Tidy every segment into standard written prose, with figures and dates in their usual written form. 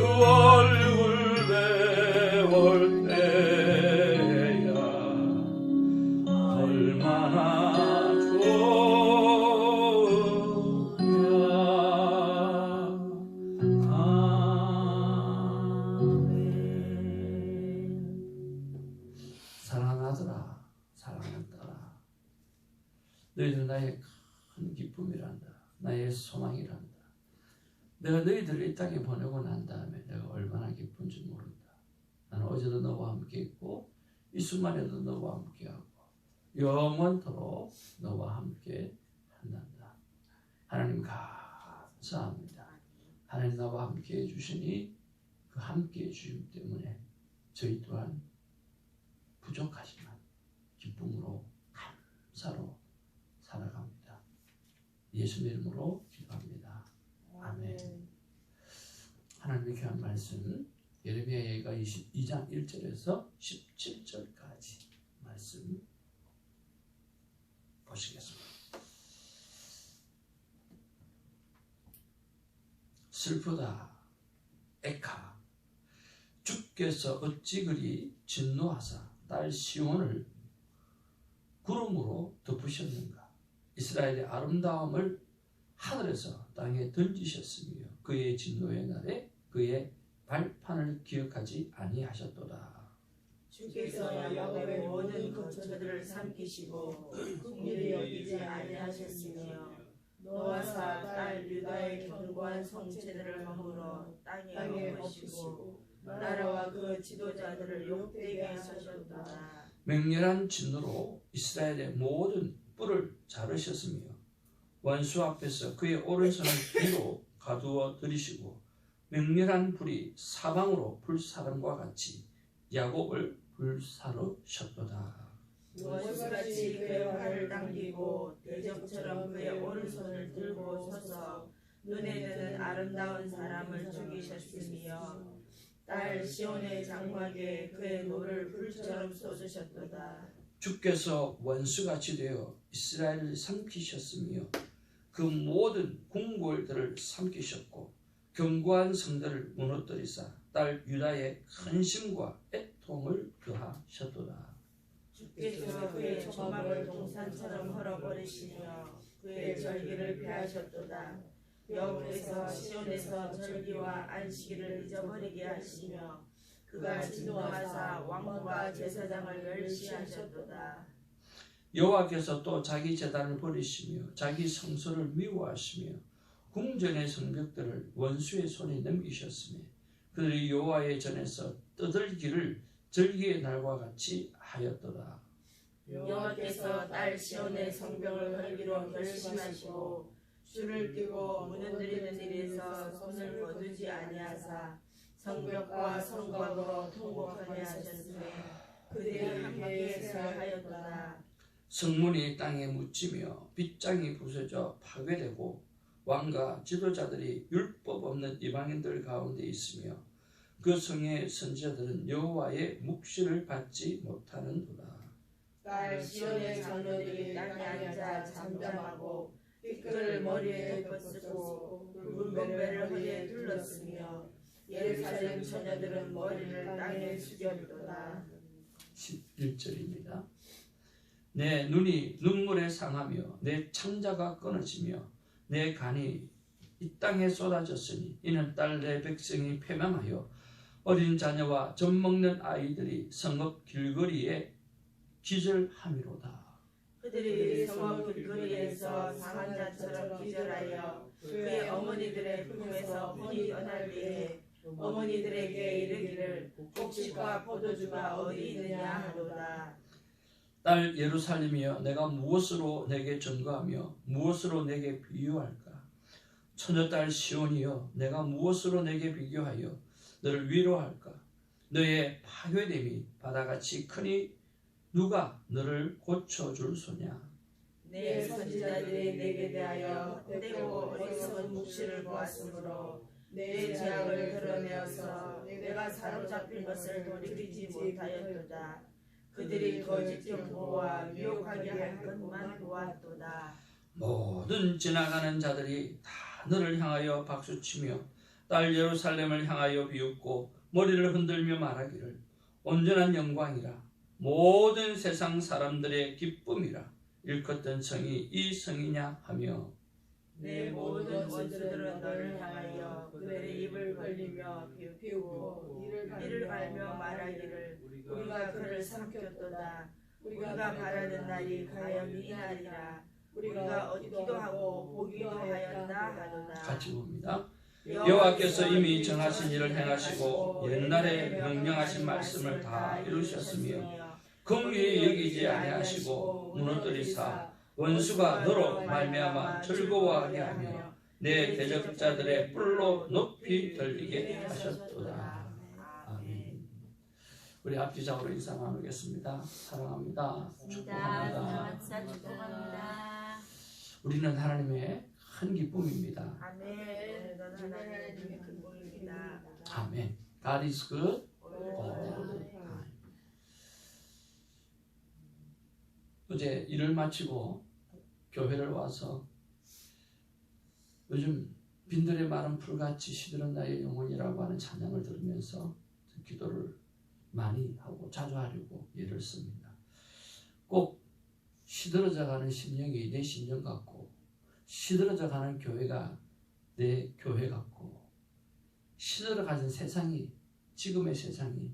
주 얼굴 배울 때야 얼마나 좋으랴. 사랑하더라, 사랑한다. 너희들 나의 큰 기쁨이란다. 나의 소망이란다. 내가 너희들을 이 땅에 보내고 난 다음에 내가 얼마나 기쁜지 모른다. 나는 어제도 너와 함께 있고 이 순간에도 너와 함께하고 영원토록 너와 함께 한단다. 하나님 감사합니다. 하나님 나와 함께 해주시니 그 함께 해주심 때문에 저희 또한 부족하지만 기쁨으로 감사로 살아갑니다. 예수님 이름으로 기도합니다. 아멘. 하나님의 귀한 말씀 예레미야 예가 22장 1절에서 17절까지 말씀 보시겠습니다. 슬프다 에카, 주께서 어찌 그리 진노하사 딸 시온을 구름으로 덮으셨는가. 이스라엘의 아름다움을 하늘에서 땅에 던지셨으며 그의 진노의 날에 그의 발판을 기억하지 아니하셨도다. 주께서 야곱의 모든 거처들을 삼키시고 긍휼히 여기지 아니하셨으며 노아사 딸 유다의 견고한 성체들을 허물어 땅에 엎으시고 나라와 그 지도자들을 욕되게 하셨도다. 맹렬한 진노로 이스라엘의 모든 뿔을 자르셨으며 원수 앞에서 그의 오른손을 뒤로 가두어 들이시고 맹렬한 불이 사방으로 불사름과 같이 야곱을 불사르셨도다. 원수같이 그의 활을 당기고 대적처럼 그의 오른손을 들고 서서 눈에 드는 아름다운 사람을 죽이셨으며 딸 시온의 장막에 그의 노를 불처럼 쏟으셨도다. 주께서 원수같이 되어 이스라엘을 삼키셨으며 그 모든 궁궐들을 삼키셨고 견고한 성들을 무너뜨리사 딸 유다의 근심과 애통을 더하셨도다. 주께서 그의 조막을 동산처럼 헐어버리시며 그의 절기를 폐하셨도다. 여호와께서 시온에서 절기와 안식일을 잊어버리게 하시며 그가 진노하사 왕과 제사장을 멸시하셨도다. 여호와께서 또 자기 제단을 버리시며 자기 성소를 미워하시며 궁전의 성벽들을 원수의 손에 넘기셨으며 그들이 여호와의 전에서 떠들기를 절기의 날과 같이 하였도다. 여호와께서 딸 시온의 성벽을 헐기로 결심하시고 줄을 띠고 무너뜨리는 일에서 손을 거두지 아니하사 성벽과 성곽으로 통곡하게 하셨으며 그들이 함께 쇠하였도다. 성문이 땅에 묻히며 빗장이 부서져 파괴되고 왕과 지도자들이 율법 없는 이방인들 가운데 있으며 그 성의 선지자들은 여호와의 묵시를 받지 못하는도다. 딸 시온의 장로들이 땅에 앉아 잠잠하고 삐끌을 머리에 덮었고 굵은 배를 허리에 둘렀으며 예루살렘 처녀들은 머리를 땅에 숙였도다. 11절입니다. 내 눈이 눈물에 상하며 내 창자가 끊어지며 내 간이 이 땅에 쏟아졌으니 이는 딸 내 백성이 패망하여 어린 자녀와 젖 먹는 아이들이 성읍 길거리에 기절함이로다. 그들이 성읍 길거리에서 상한 자처럼 기절하여 그의 어머니들의 품에서 혼이 떠날 때에 어머니들에게 이르기를 곡식과 포도주가 어디 있느냐 하도다. 딸 예루살렘이여 내가 무엇으로 내게 전거하며 무엇으로 내게 비유할까? 처녀딸 시온이여 내가 무엇으로 내게 비교하여 너를 위로할까? 너의 파괴됨이 바다같이 크니 누가 너를 고쳐줄 소냐? 내 선지자들이 내게 대하여 헛되고 어리석은 묵시를 보았으므로 내 죄악을 드러내어서 내가 사로잡힌 것을 돌이키지 못하였도다. 그들이 거짓 경고와 미혹하게 할 것만 보았도다. 모든 지나가는 자들이 다 너를 향하여 박수치며 딸 예루살렘을 향하여 비웃고 머리를 흔들며 말하기를 온전한 영광이라 모든 세상 사람들의 기쁨이라 일컫던 성이 이 성이냐 하며 내 모든 원수들은 너를 향하여 그들의 입을 벌리며 비웃고 이를 갈며 말하기를 우리가 그를 삼켰도다. 우리가 바라는 날이 과연 이 날이라. 우리가 얻기도 하고 보기도 하였다 하도다. 같이 봅니다. 여호와께서 이미 정하신 일을 행하시고 옛날에 명령하신 말씀을 다 이루셨으며 긍휼히 여기지 아니하시고 무너뜨리사 원수가 너로 말미암아 즐거워하게 하며 내 대적자들의 뿔로 높이 들리게 하셨도다. 아멘. 우리 앞뒤적으로 인사 나누겠습니다. 사랑합니다. 축복합니다. 우리는 하나님의 큰 기쁨입니다. 아멘. 너는 하나님의 근본입니다. 아멘. God is good. 어제 일을 마치고 교회를 와서 요즘 빈들의 마른 풀같이 시들은 나의 영혼이라고 하는 찬양을 들으면서 기도를 많이 하고 자주 하려고 애를 씁니다. 꼭 시들어져가는 심령이 내 심령 같고 시들어져가는 교회가 내 교회 같고 시들어가는 세상이 지금의 세상이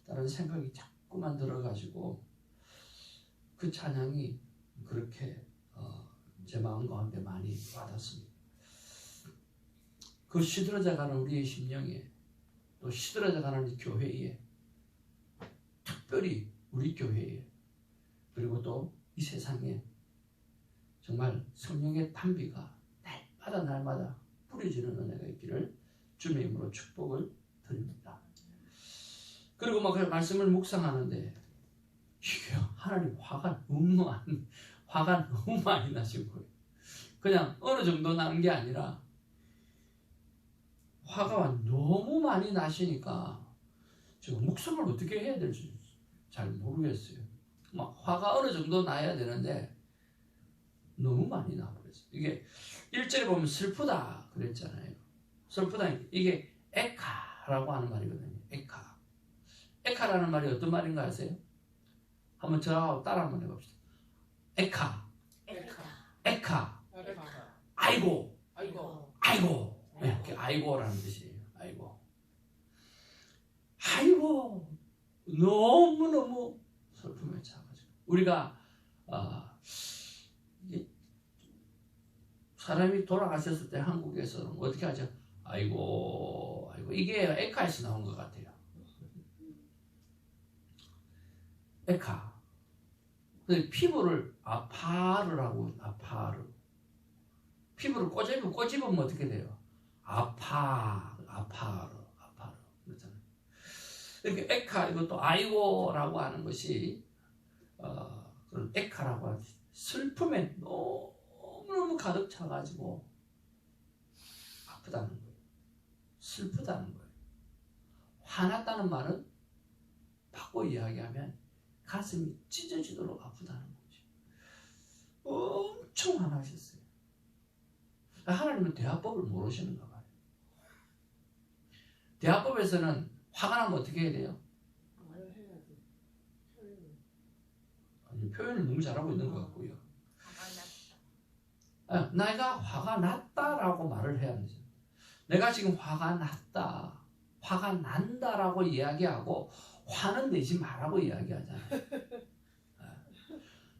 다른 생각이 자꾸만 들어가지고 그 찬양이 그렇게 제 마음 가운데 많이 와닿습니다. 그 시들어져가는 우리의 심령에 또 시들어져가는 교회에 특별히 우리 교회에 그리고 또 이 세상에 정말 성령의 탄비가 날마다 뿌려지는 은혜가 있기를 주님의 이름으로 축복을 드립니다. 그리고 막 말씀을 묵상하는데 이게 하나님 화가 너무 많이 나신 거예요. 그냥 어느 정도 나는 게 아니라 화가 너무 많이 나시니까 지금 묵상을 어떻게 해야 될지 잘 모르겠어요. 막 화가 어느 정도 나야 되는데 너무 많이 나버렸어요. 이게 1절에 보면 슬프다 그랬잖아요. 슬프다 이게 에카라고 하는 말이거든요. 에카라는 말이 어떤 말인가 아세요? 한번 저하고 따라 한번 해봅시다. 에카. 아이고. 네, 아이고라는 뜻이에요. 아이고. 너무너무 슬픔에 차가지고 우리가 사람이 돌아가셨을 때 한국에서는 어떻게 하죠? 아이고 이게 에카에서 나온 것 같아요. 에카. 근데 피부를 아파르. 피부를 꼬집으면 어떻게 돼요? 아파르. 그렇잖아요. 이렇게 에카, 이것도 아이고라고 하는 것이, 그런 에카라고 하는 슬픔에 너무너무 가득 차가지고 아프다는 거예요. 슬프다는 거예요. 화났다는 말은 바꿔 이야기하면 가슴이 찢어지도록 아프다는 거죠. 엄청 화나셨어요. 하나님은 대화법을 모르시는가 봐요. 대화법에서는 화가 나면 어떻게 해야 돼요? 아니, 표현을 너무 잘하고 있는 것 같고요. 내가 화가 났다라고 말을 해야 되죠. 내가 지금 화가 났다, 화가 난다라고 이야기하고 화는 내지 말라고 이야기하잖아요.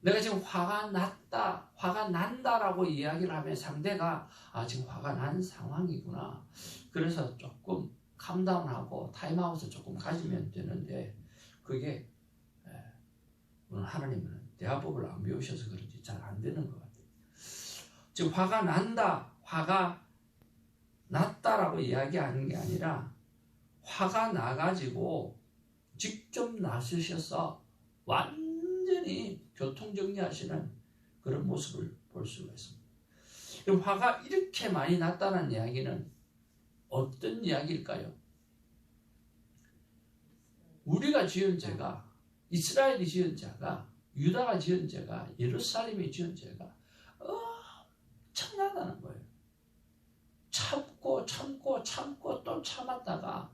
내가 지금 화가 났다, 화가 난다라고 이야기를 하면 상대가 지금 화가 난 상황이구나. 그래서 조금 캄다운하고 타임아웃을 조금 가지면 되는데 그게 오늘 하나님은 대화법을 안 배우셔서 그런지 잘 안 되는 것 같아요. 지금 화가 난다, 화가 났다라고 이야기하는 게 아니라 화가 나가지고 직접 나서셔서 완전히 교통정리하시는 그런 모습을 볼 수가 있습니다. 화가 이렇게 많이 났다는 이야기는 어떤 이야기일까요? 우리가 지은 죄가, 이스라엘이 지은 죄가, 유다가 지은 죄가, 예루살렘이 지은 죄가 엄청나다는 거예요. 참고 또 참았다가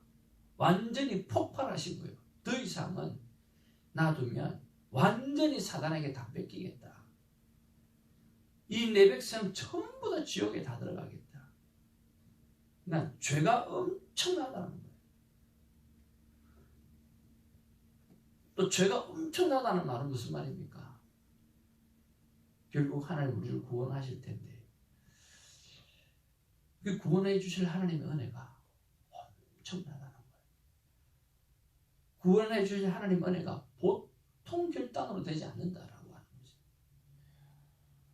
완전히 폭발하신 거예요. 더 이상은 놔두면 완전히 사단에게 다 뺏기겠다. 이 내 백성 전부 다 지옥에 다 들어가겠다. 난 죄가 엄청나다는 거예요. 또 죄가 엄청나다는 말은 무슨 말입니까? 결국 하나님 우리를 구원하실 텐데 그 구원해 주실 하나님의 은혜가 엄청나다는 거예요. 구원해 주실 하나님의 은혜가 보통 결단으로 되지 않는다라고 하는 거죠.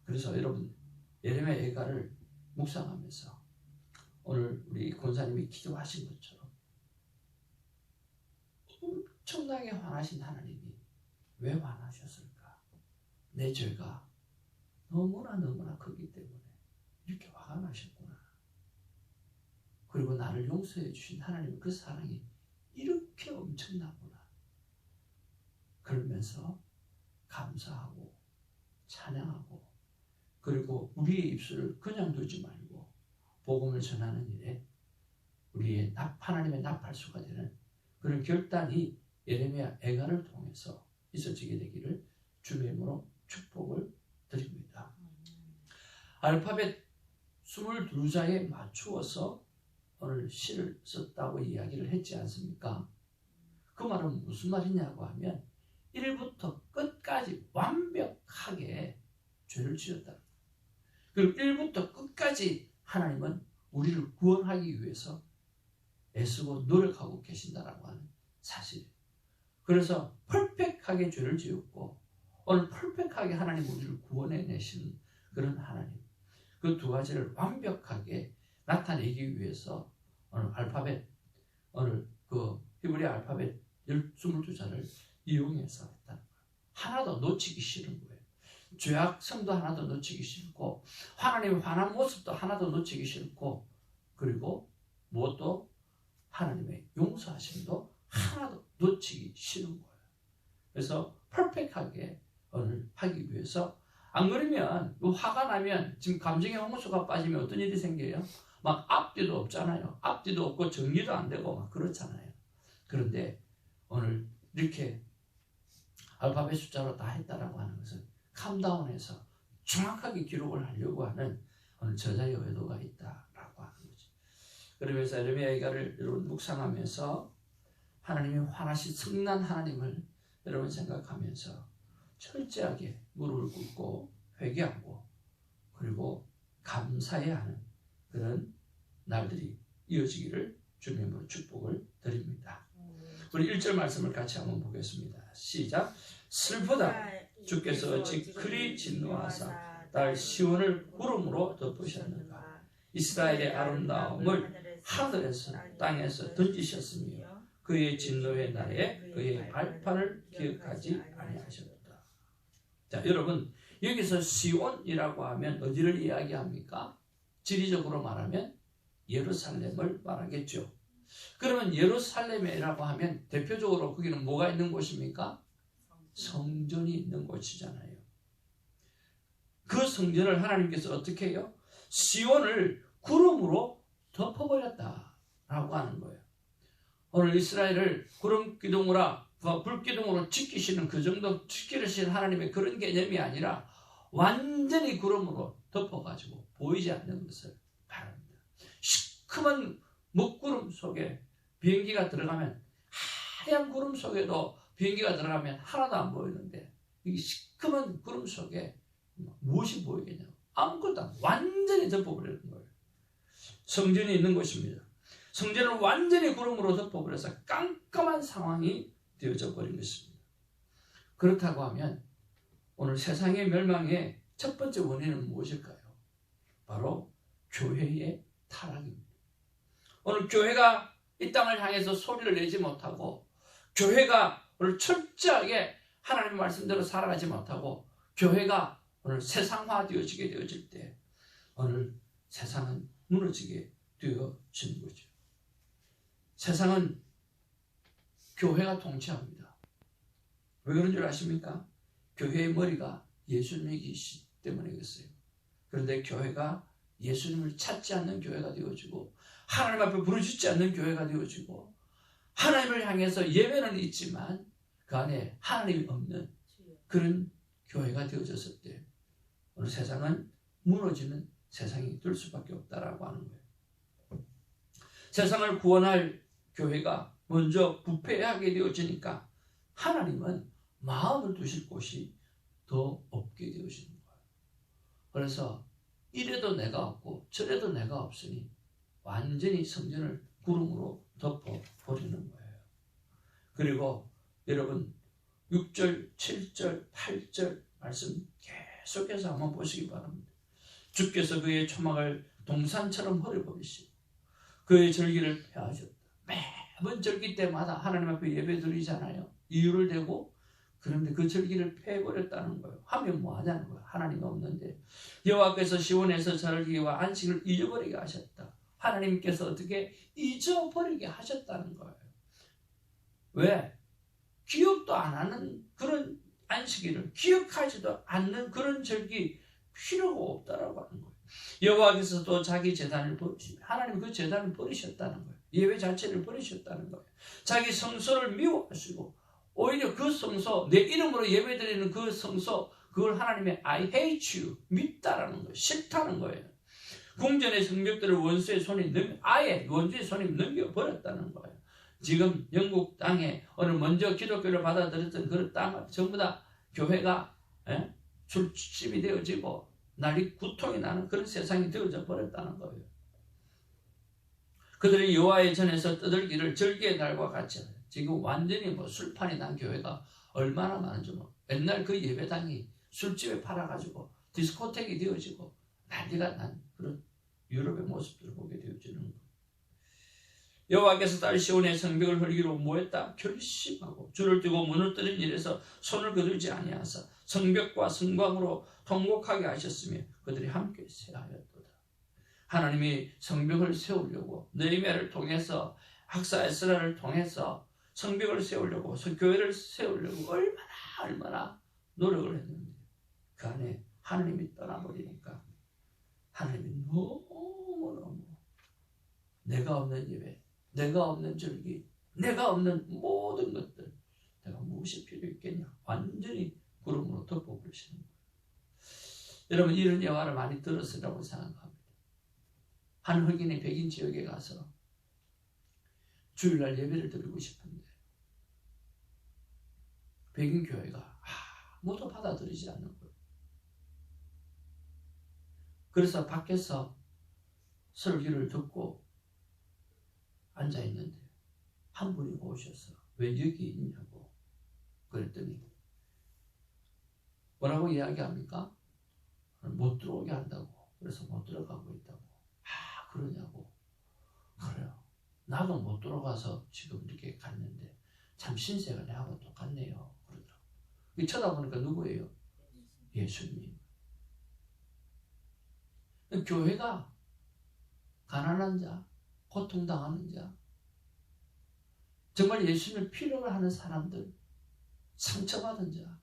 그래서 여러분 예레미야 애가를 묵상하면서 오늘 우리 권사님이 기도하신 것처럼 엄청나게 화나신 하나님이 왜 화나셨을까? 내 죄가 너무나 크기 때문에 이렇게 화가 나셨구나. 그리고 나를 용서해 주신 하나님의 그 사랑이 이렇게 엄청나구나. 그러면서 감사하고 찬양하고 그리고 우리의 입술을 그냥 두지 말고 복음을 전하는 일에 우리의 하나님의 나팔수가 되는 그런 결단이 예레미야 애가를 통해서 있어지게 되기를 주의 이름으로 축복을 드립니다. 알파벳 22자에 맞추어서 오늘 시를 썼다고 이야기를 했지 않습니까? 그 말은 무슨 말이냐고 하면 1부터 끝까지 완벽하게 죄를 지었다. 그리고 1부터 끝까지 하나님은 우리를 구원하기 위해서 애쓰고 노력하고 계신다라고 하는 사실이에요. 그래서 퍼펙트하게 죄를 지었고 오늘 퍼펙트하게 하나님 우리를 구원해내시는 그런 하나님, 그 두 가지를 완벽하게 나타내기 위해서 오늘 알파벳, 오늘 그 히브리 알파벳 22자를 이용해서 했다는 거예요. 하나도 놓치기 싫은 거예요. 죄악성도 하나도 놓치기 싫고 하나님의 화난 모습도 하나도 놓치기 싫고 그리고 무엇도 하나님의 용서하심도 하나도 놓치기 싫은 거예요. 그래서 퍼펙트하게 오늘 하기 위해서 안 그러면 화가 나면 지금 감정의 홍수가 빠지면 어떤 일이 생겨요? 막 앞뒤도 없잖아요. 앞뒤도 없고 정리도 안 되고 막 그렇잖아요. 그런데 오늘 이렇게 알파벳 숫자로 다 했다라고 하는 것은 캄다운해서 정확하게 기록을 하려고 하는 오늘 저자의 의도가 있다라고 하는 거죠. 그러면서 예레미야 애가를 여러분 묵상하면서 하나님이 화나신 성난 하나님을 여러분 생각하면서 철저하게 무릎을 꿇고 회개하고 그리고 감사해야 하는 그런 날들이 이어지기를 주님으로 축복을 드립니다. 우리 1절 말씀을 같이 한번 보겠습니다. 시작. 슬프다 주께서 어찌 그리 진노하사 딸 시온을 구름으로 덮으셨는가. 이스라엘의 아름다움을 하늘에서 땅에서 던지셨으며 그의 진노의 날에 그의 발판을 기억하지 아니하셨다. 자, 여러분 여기서 시온이라고 하면 어디를 이야기합니까? 지리적으로 말하면 예루살렘을 말하겠죠. 그러면 예루살렘이라고 하면 대표적으로 거기는 뭐가 있는 곳입니까? 성전이 있는 곳이잖아요. 그 성전을 하나님께서 어떻게 해요? 시온을 구름으로 덮어버렸다라고 하는 거예요. 오늘 이스라엘을 구름 기둥으로 불 기둥으로 지키시는 그 정도 지키시는 하나님의 그런 개념이 아니라 완전히 구름으로 덮어가지고 보이지 않는 것을 바랍니다. 시커먼 먹구름 속에 비행기가 들어가면 하얀 구름 속에도 비행기가 들어가면 하나도 안 보이는데 이 시커먼 구름 속에 무엇이 보이겠냐고 아무것도 안 완전히 덮어버리는 거예요. 성전이 있는 곳입니다. 성전을 완전히 구름으로 덮어버려서 깜깜한 상황이 되어져 버린 것입니다. 그렇다고 하면 오늘 세상의 멸망의 첫 번째 원인은 무엇일까요? 바로 교회의 타락입니다. 오늘 교회가 이 땅을 향해서 소리를 내지 못하고 교회가 오늘 철저하게 하나님의 말씀대로 살아가지 못하고 교회가 오늘 세상화 되어질 때 오늘 세상은 무너지게 되어지는 거죠. 세상은 교회가 통치합니다. 왜 그런 줄 아십니까? 교회의 머리가 예수님이시기 때문이겠어요. 그런데 교회가 예수님을 찾지 않는 교회가 되어지고 하나님 앞에 부르짖지 않는 교회가 되어지고 하나님을 향해서 예배는 있지만 그 안에 하나님이 없는 그런 교회가 되어졌을 때 오늘 세상은 무너지는 세상이 될 수밖에 없다라고 하는 거예요. 세상을 구원할 교회가 먼저 부패하게 되어지니까 하나님은 마음을 두실 곳이 더 없게 되어지는 거예요. 그래서 이래도 내가 없고 저래도 내가 없으니 완전히 성전을 구름으로 덮어버리는 거예요. 그리고 여러분 6절, 7절, 8절 말씀 계속해서 한번 보시기 바랍니다. 주께서 그의 초막을 동산처럼 헐어버리시고 그의 절기를 폐하셨다. 매번 절기 때마다 하나님 앞에 예배 드리잖아요. 이유를 대고. 그런데 그 절기를 폐해버렸다는 거예요. 하면 뭐 하냐는 거예요. 하나님 없는데. 여호와께서 시온에서 절기와 안식을 잊어버리게 하셨다. 하나님께서 어떻게 잊어버리게 하셨다는 거예요. 왜? 기억도 안 하는 그런 안식일을 기억하지도 않는 그런 절기 필요가 없다라고 하는 거예요. 여호와께서 또 자기 제단을 버리시며 하나님 그 제단을 버리셨다는 거예요. 예배 자체를 버리셨다는 거예요. 자기 성소를 미워하시고 오히려 그 성소, 내 이름으로 예배드리는 그 성소, 그걸 하나님의 I hate you, 밉다라는 거예요. 싫다는 거예요. 궁전의 성벽들을 원수의 손에 아예 원수의 손에 넘겨버렸다는 거예요. 지금 영국 땅에 오늘 먼저 기독교를 받아들였던 그 땅을 전부 다 교회가 출집이 되어지고 난리 구통이 나는 그런 세상이 되어져 버렸다는 거예요. 그들이 여호와의 전에서 떠들기를 절기의 날과 같이 지금 완전히 뭐 술판이 난 교회가 얼마나 많은지 뭐 옛날 그 예배당이 술집에 팔아가지고 디스코텍이 되어지고 난리가 난 그런 유럽의 모습들을 보게 되어지는 거예요. 여호와께서 딸 시온의 성벽을 헐기로 모였다 결심하고 줄을 두고 무너뜨린 일에서 손을 거두지 아니하사 성벽과 성광으로 통곡하게 하셨으며 그들이 함께 쇠하였도다. 하나님이 성벽을 세우려고 느헤미야를 통해서 학사 에스라를 통해서 성벽을 세우려고 교회를 세우려고 얼마나 노력을 했는데 그 안에 하나님이 떠나버리니까 하나님이 너무너무 내가 없는 예배, 내가 없는 절기, 내가 없는 모든 것들 내가 무엇이 필요 있겠냐 완전히 구름으로 덮어버리시는 거예요. 여러분 이런 예화를 많이 들었으라고 생각합니다. 한 흑인이 백인 지역에 가서 주일날 예배를 드리고 싶은데 백인 교회가 아무도 받아들이지 않는 거예요. 그래서 밖에서 설교를 듣고 앉아있는데 한 분이 오셔서 왜 여기 있냐고 그랬더니 뭐라고 이야기합니까? 못 들어오게 한다고. 그래서 못 들어가고 있다고. 그러냐고. 그래요. 나도 못 들어가서 지금 이렇게 갔는데 참 신세가 나하고 똑같네요. 그러더라고. 쳐다보니까 누구예요? 예수님. 교회가 가난한 자, 고통당하는 자, 정말 예수님을 필요로 하는 사람들, 상처받은 자,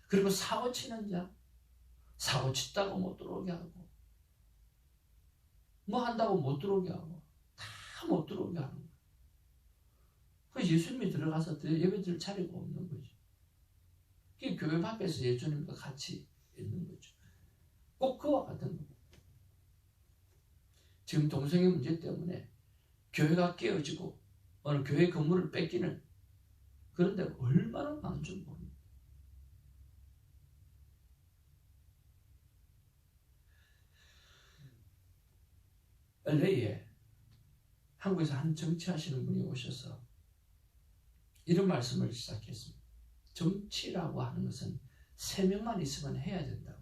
그리고 사고치는 자, 사고쳤다고 못 들어오게 하고 뭐 한다고 못 들어오게 하고 다 못 들어오게 하는 거예요. 그래서 예수님이 들어가서 예배 드릴 자리가 없는 거죠. 그게 교회 밖에서 예수님과 같이 있는 거죠. 꼭 그와 같은 겁니다. 지금 동성애 문제 때문에 교회가 깨어지고 어느 교회 건물을 뺏기는 그런 데가 얼마나 많은 줄 모릅니다. LA에 한국에서 한 정치하시는 분이 오셔서 이런 말씀을 시작했습니다. 정치라고 하는 것은 3명만 있으면 해야 된다고.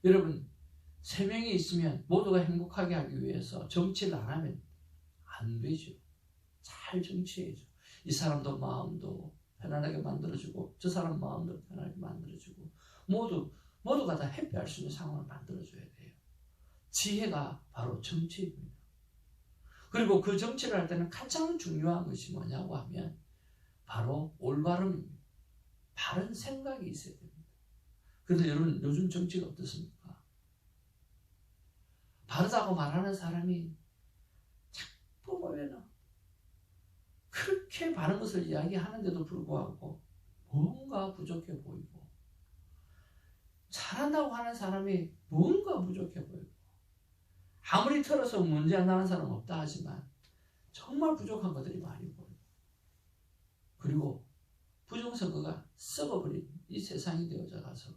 여러분 3명이 있으면 모두가 행복하게 하기 위해서 정치를 안 하면 안 되죠. 잘 정치해야죠. 이 사람도 마음도 편안하게 만들어주고 저 사람 마음도 편안하게 만들어주고 모두가 다 해피할 수 있는 상황을 만들어줘야 돼요. 지혜가 바로 정치입니다. 그리고 그 정치를 할 때는 가장 중요한 것이 뭐냐고 하면 바로 올바름입니다. 바른 생각이 있어야 됩니다. 그런데 여러분 요즘 정치가 어떻습니까? 바르다고 말하는 사람이 자꾸 보면은 그렇게 바른 것을 이야기하는데도 불구하고 뭔가 부족해 보이고, 잘한다고 하는 사람이 뭔가 부족해 보이고, 아무리 털어서 문제 안 나는 사람은 없다 하지만 정말 부족한 것들이 많이 보이고, 그리고 부정선거가 썩어버린 이 세상이 되어져 가서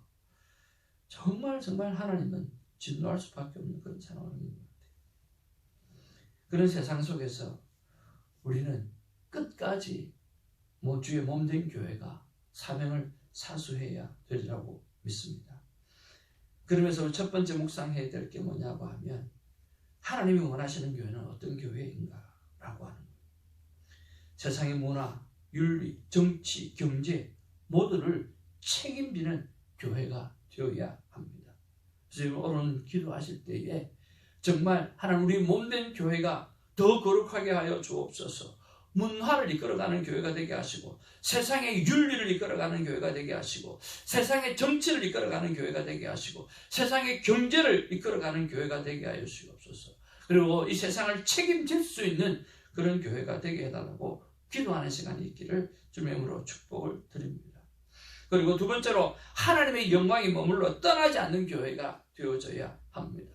정말 하나님은 진노할 수밖에 없는 그런 상황인 것 같아요. 그런 세상 속에서 우리는 끝까지 주의 몸된 교회가 사명을 사수해야 되리라고 믿습니다. 그러면서 첫 번째 묵상해야 될 게 뭐냐고 하면, 하나님이 원하시는 교회는 어떤 교회인가라고 하는 거예요. 세상의 문화, 윤리, 정치, 경제 모두를 책임지는 교회가 되어야 합니다. 그래서 오늘 기도하실 때에 정말 하나님, 우리 몸된 교회가 더 거룩하게 하여 주옵소서. 문화를 이끌어가는 교회가 되게 하시고, 세상의 윤리를 이끌어가는 교회가 되게 하시고, 세상의 정치를 이끌어가는 교회가 되게 하시고, 세상의 경제를 이끌어가는 교회가 되게 하여 주옵소서. 그리고 이 세상을 책임질 수 있는 그런 교회가 되게 해달라고 기도하는 시간이 있기를 주님의 이름으로 축복을 드립니다. 그리고 두 번째로, 하나님의 영광이 머물러 떠나지 않는 교회가 되어져야 합니다.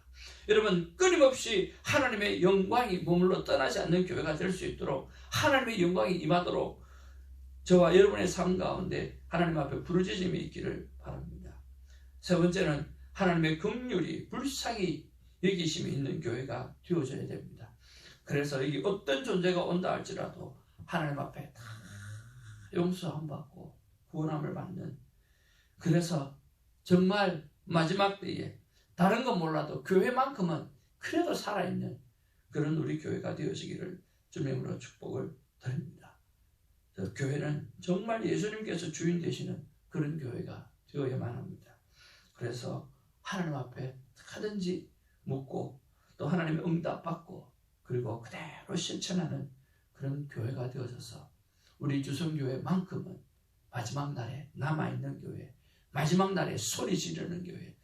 여러분, 끊임없이 하나님의 영광이 머물러 떠나지 않는 교회가 될 수 있도록, 하나님의 영광이 임하도록 저와 여러분의 삶 가운데 하나님 앞에 부르짖음이 있기를 바랍니다. 세 번째는, 하나님의 긍휼이 불쌍히 여기심이 있는 교회가 되어져야 됩니다. 그래서 여기 어떤 존재가 온다 할지라도 하나님 앞에 다 용서함 받고 구원함을 받는, 그래서 정말 마지막 때에 다른 건 몰라도 교회만큼은 그래도 살아있는 그런 우리 교회가 되어지기를 주님의 이름으로 축복을 드립니다. 교회는 정말 예수님께서 주인 되시는 그런 교회가 되어야만 합니다. 그래서 하나님 앞에 하든지 묻고, 또 하나님의 응답 받고, 그리고 그대로 실천하는 그런 교회가 되어져서 우리 주성교회만큼은 마지막 날에 남아있는 교회, 마지막 날에 소리 지르는 교회,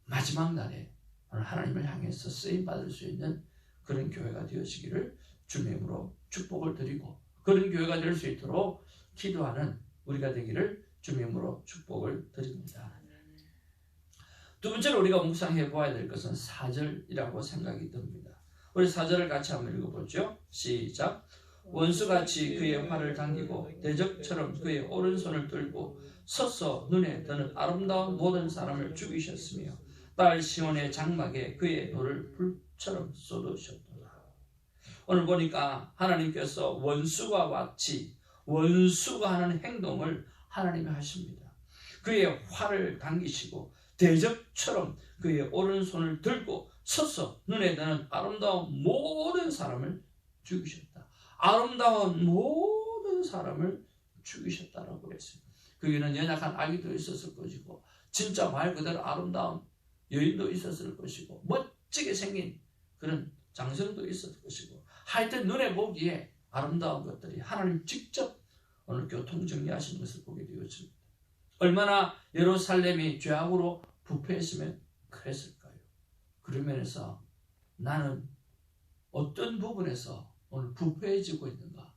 마지막 날에 하나님을 향해서 쓰임받을 수 있는 그런 교회가 되어지기를 주님의 이름으로 축복을 드리고, 그런 교회가 될 수 있도록 기도하는 우리가 되기를 주님의 이름으로 축복을 드립니다. 두 번째로 우리가 묵상해 보아야 될 것은 4절이라고 생각이 듭니다. 우리 4절을 같이 한번 읽어보죠. 시작. 원수같이 그의 활을 당기고 대적처럼 그의 오른손을 들고 서서 눈에 드는 아름다운 모든 사람을 죽이셨으며 딸 시온의 장막에 그의 돌을 불처럼 쏟으셨도다. 오늘 보니까 하나님께서 원수와 같이, 원수가 하는 행동을 하나님이 하십니다. 그의 활을 당기시고 대적처럼 그의 오른손을 들고 서서 눈에 드는 아름다운 모든 사람을 죽이셨다. 아름다운 모든 사람을 죽이셨다라고 그랬습니다. 거기는 연약한 아기도 있었을 것이고, 진짜 말 그대로 아름다운 여인도 있었을 것이고, 멋지게 생긴 그런 장성도 있었을 것이고, 하여튼 눈에 보기에 아름다운 것들이 하나님 직접 오늘 교통정리하신 것을 보게 되었습니다. 얼마나 예루살렘이 죄악으로 부패했으면 그랬을까요? 그런 면에서 나는 어떤 부분에서 오늘 부패해지고 있는가?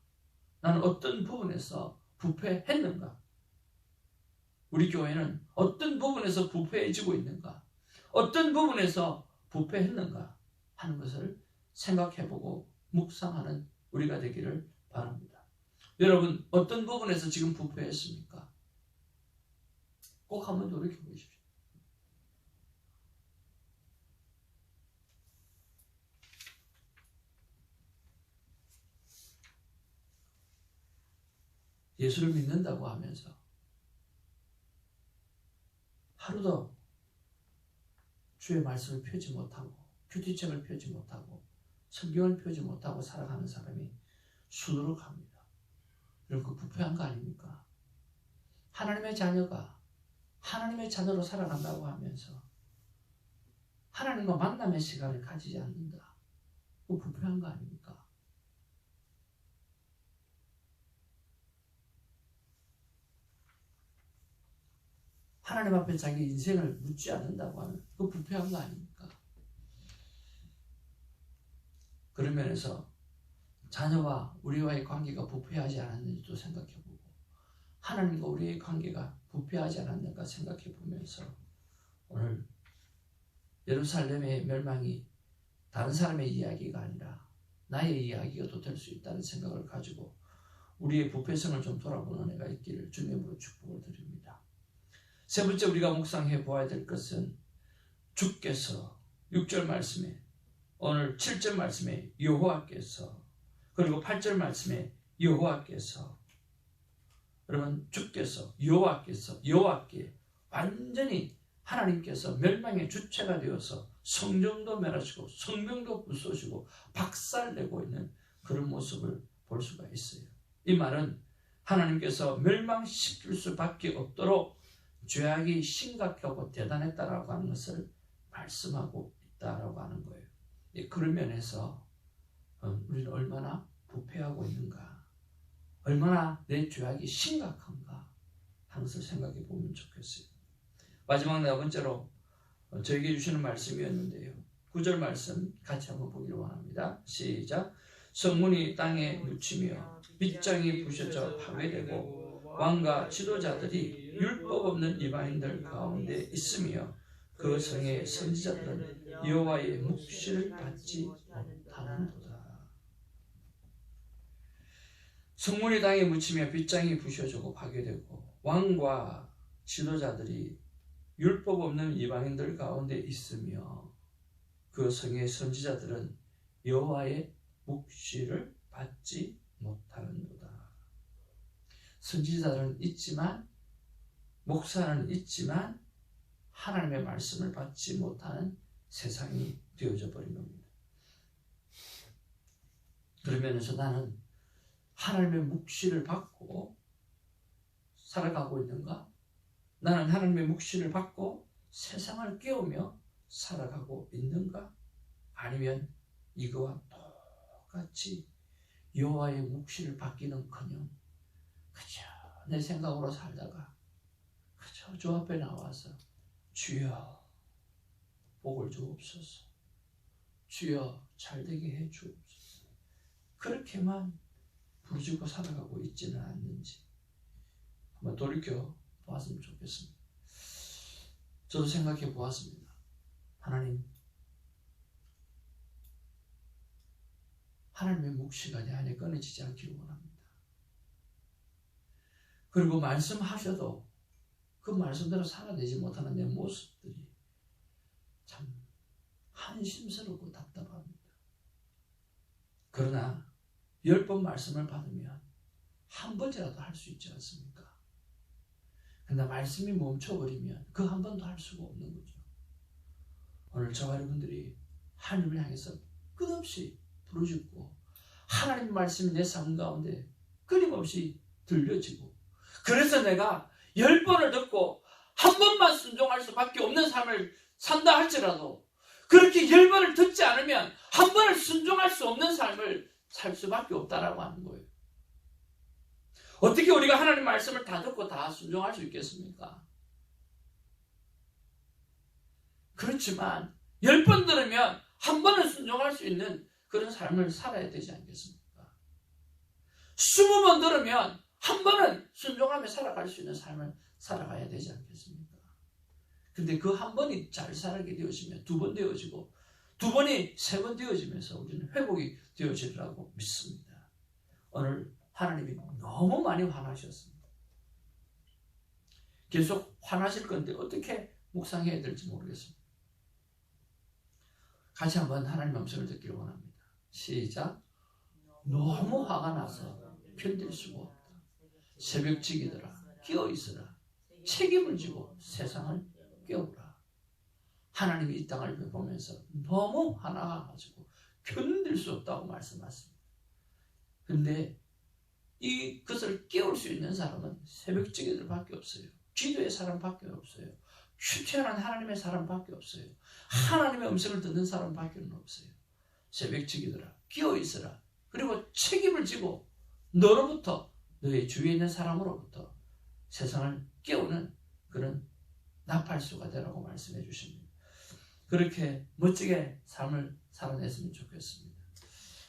나는 어떤 부분에서 부패했는가? 우리 교회는 어떤 부분에서 부패해지고 있는가? 어떤 부분에서 부패했는가? 하는 것을 생각해보고 묵상하는 우리가 되기를 바랍니다. 여러분, 어떤 부분에서 지금 부패했습니까? 꼭 한번 돌이켜 보십시오. 예수를 믿는다고 하면서 하루도 주의 말씀을 펴지 못하고, 큐티책을 펴지 못하고, 성경을 펴지 못하고 살아가는 사람이 수두룩합니다. 여러분, 그 부패한 거 아닙니까? 하나님의 자녀가 하나님의 자녀로 살아간다고 하면서 하나님과 만남의 시간을 가지지 않는다. 그 부패한 거 아닙니까? 하나님 앞에 자기 인생을 묻지 않는다고 하는 그 부패한 거 아닙니까? 그런 면에서 자녀와 우리와의 관계가 부패하지 않았는지도 생각해보고 하나님과 우리의 관계가 부패하지 않았는가 생각해보면서 오늘 예루살렘의 멸망이 다른 사람의 이야기가 아니라 나의 이야기가 또 될 수 있다는 생각을 가지고 우리의 부패성을 좀 돌아보는 은혜가 있기를 주님으로 축복을 드립니다. 세 번째 우리가 묵상해 보아야 될 것은 주께서 6절 말씀에 오늘 7절 말씀에 여호와께서 그리고 8절 말씀에 여호와께서 여러분 주께서 여호와께 완전히 하나님께서 멸망의 주체가 되어서 성전도 멸하시고 성벽도 부수시고 박살내고 있는 그런 모습을 볼 수가 있어요. 이 말은 하나님께서 멸망시킬 수밖에 없도록 죄악이 심각하고 대단했다라고 하는 것을 말씀하고 있다라고 하는 거예요. 그런 면에서 우리는 얼마나 부패하고 있는가, 얼마나 내 죄악이 심각한가 하는 것을 생각해 보면 좋겠어요. 마지막 네 번째로 저에게 주시는 말씀이었는데요. 9절 말씀 같이 한번 보기를 원합니다. 시작. 성문이 땅에 묻히며 빗장이 부셔져 파괴되고 왕과 지도자들이 율법 없는 이방인들 가운데 있으며 그 성의 선지자들은 여호와의 묵시를 받지 못하는도다. 성문이 땅에 묻히며 빗장이 부셔지고 파괴되고 왕과 지도자들이 율법 없는 이방인들 가운데 있으며 그 성의 선지자들은 여호와의 묵시를 받지 못하는도다. 선지자들은 있지만 목사는 있지만 하나님의 말씀을 받지 못하는 세상이 되어져 버린 겁니다. 그러면서 나는 하나님의 묵시를 받고 살아가고 있는가? 나는 하나님의 묵시를 받고 세상을 깨우며 살아가고 있는가? 아니면 이거와 똑같이 여호와의 묵시를 받기는커녕 그저 내 생각으로 살다가 그저 주 앞에 나와서 주여 복을 주옵소서, 주여 잘되게 해 주옵소서, 그렇게만 부르짖고 살아가고 있지는 않는지 한번 돌이켜 보았으면 좋겠습니다. 저도 생각해 보았습니다. 하나님, 하나님의 묵시가 내 안에 끊어지지 않기를 원합니다. 그리고 말씀하셔도 그 말씀대로 살아내지 못하는 내 모습들이 참 한심스럽고 답답합니다. 그러나 10번 말씀을 받으면 한 번이라도 할 수 있지 않습니까? 그러나 말씀이 멈춰버리면 그 한 번도 할 수가 없는 거죠. 오늘 저와 여러분들이 하나님을 향해서 끝없이 부르짖고 하나님 말씀이 내 삶 가운데 끊임없이 들려지고, 그래서 내가 10번을 듣고 한 번만 순종할 수밖에 없는 삶을 산다 할지라도 그렇게 10번을 듣지 않으면 한 번을 순종할 수 없는 삶을 살 수밖에 없다라고 하는 거예요. 어떻게 우리가 하나님 말씀을 다 듣고 다 순종할 수 있겠습니까? 그렇지만 10번 들으면 한 번은 순종할 수 있는 그런 삶을 살아야 되지 않겠습니까? 20번 들으면 한 번은 순종하며 살아갈 수 있는 삶을 살아가야 되지 않겠습니까? 근데 그 한 번이 잘 살아게 되어지면 2번 되어지고 2번이 3번 되어지면서 우리는 회복이 되어지리라고 믿습니다. 오늘 하나님이 너무 많이 화나셨습니다. 계속 화나실 건데 어떻게 묵상해야 될지 모르겠습니다. 같이 한번 하나님 음성을 듣기를 원합니다. 시작. 너무 화가 나서 견딜 수가 없다. 새벽지기들아 깨어있으라. 책임을 지고 세상을 깨우라. 하나님이 이 땅을 보면서 너무 화나가지고 견딜 수 없다고 말씀하십니다. 그런데 이것을 깨울 수 있는 사람은 새벽지기들밖에 없어요. 기도의 사람밖에 없어요. 큐티하는 하나님의 사람밖에 없어요. 하나님의 음성을 듣는 사람밖에 없어요. 새벽지기들아 깨어있으라. 그리고 책임을 지고 너로부터, 너의 주위에 있는 사람으로부터 세상을 깨우는 그런 나팔수가 되라고 말씀해 주십니다. 그렇게 멋지게 삶을 살아냈으면 좋겠습니다.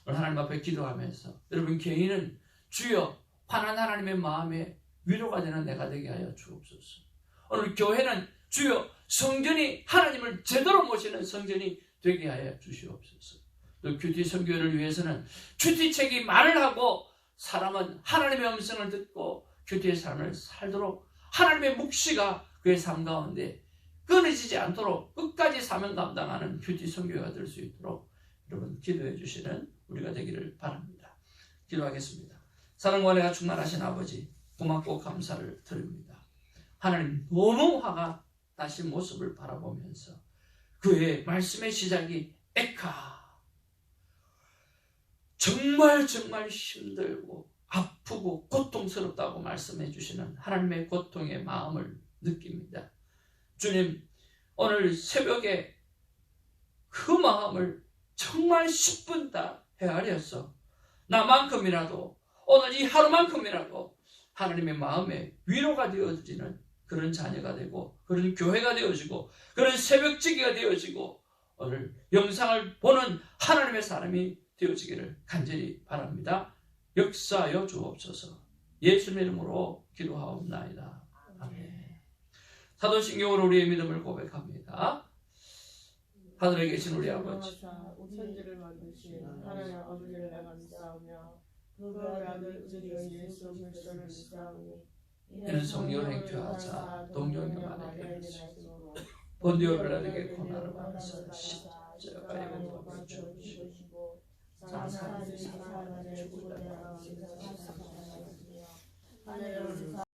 오늘 하나님 앞에 기도하면서 여러분 개인은 주여 화난 하나님의 마음에 위로가 되는 내가 되게 하여 주옵소서. 오늘 교회는 주여 성전이 하나님을 제대로 모시는 성전이 되게 하여 주시옵소서. 또 큐티 선교회를 위해서는 큐티책이 말을 하고 사람은 하나님의 음성을 듣고 큐티의 삶을 살도록 하나님의 묵시가 그의 삶 가운데 끊어지지 않도록 끝까지 사명 감당하는 큐티 선교회가 될 수 있도록 여러분 기도해 주시는 우리가 되기를 바랍니다. 기도하겠습니다. 사랑과 은혜가 충만하신 아버지 고맙고 감사를 드립니다. 하나님 너무 화가 나신 모습을 바라보면서 그의 말씀의 시작이 에카 정말 힘들고 아프고 고통스럽다고 말씀해 주시는 하나님의 고통의 마음을 느낍니다. 주님 오늘 새벽에 그 마음을 정말 10분 다 헤아려서 나만큼이라도 오늘 이 하루만큼이라도 하나님의 마음에 위로가 되어지는 그런 자녀가 되고 그런 교회가 되어지고 그런 새벽지기가 되어지고 오늘 영상을 보는 하나님의 사람이 되어지기를 간절히 바랍니다. 역사하여 주옵소서. 예수님의 이름으로 기도하옵나이다. 아멘. 사도신경으로 우리의 믿음을 고백합니다. 하늘에 계신 우리 아버지 천지를 만드신 하나님 아버지를 내가 믿사오며 그의 아들 우리 예수 그리스도를 믿사오니 이는 성령을 행투하사 동정녀만에 이르시고 본디오 빌라에게 고난을 받으사 십자가에 못 박혀 죽으시고 장사하시사 죽으다가 하늘에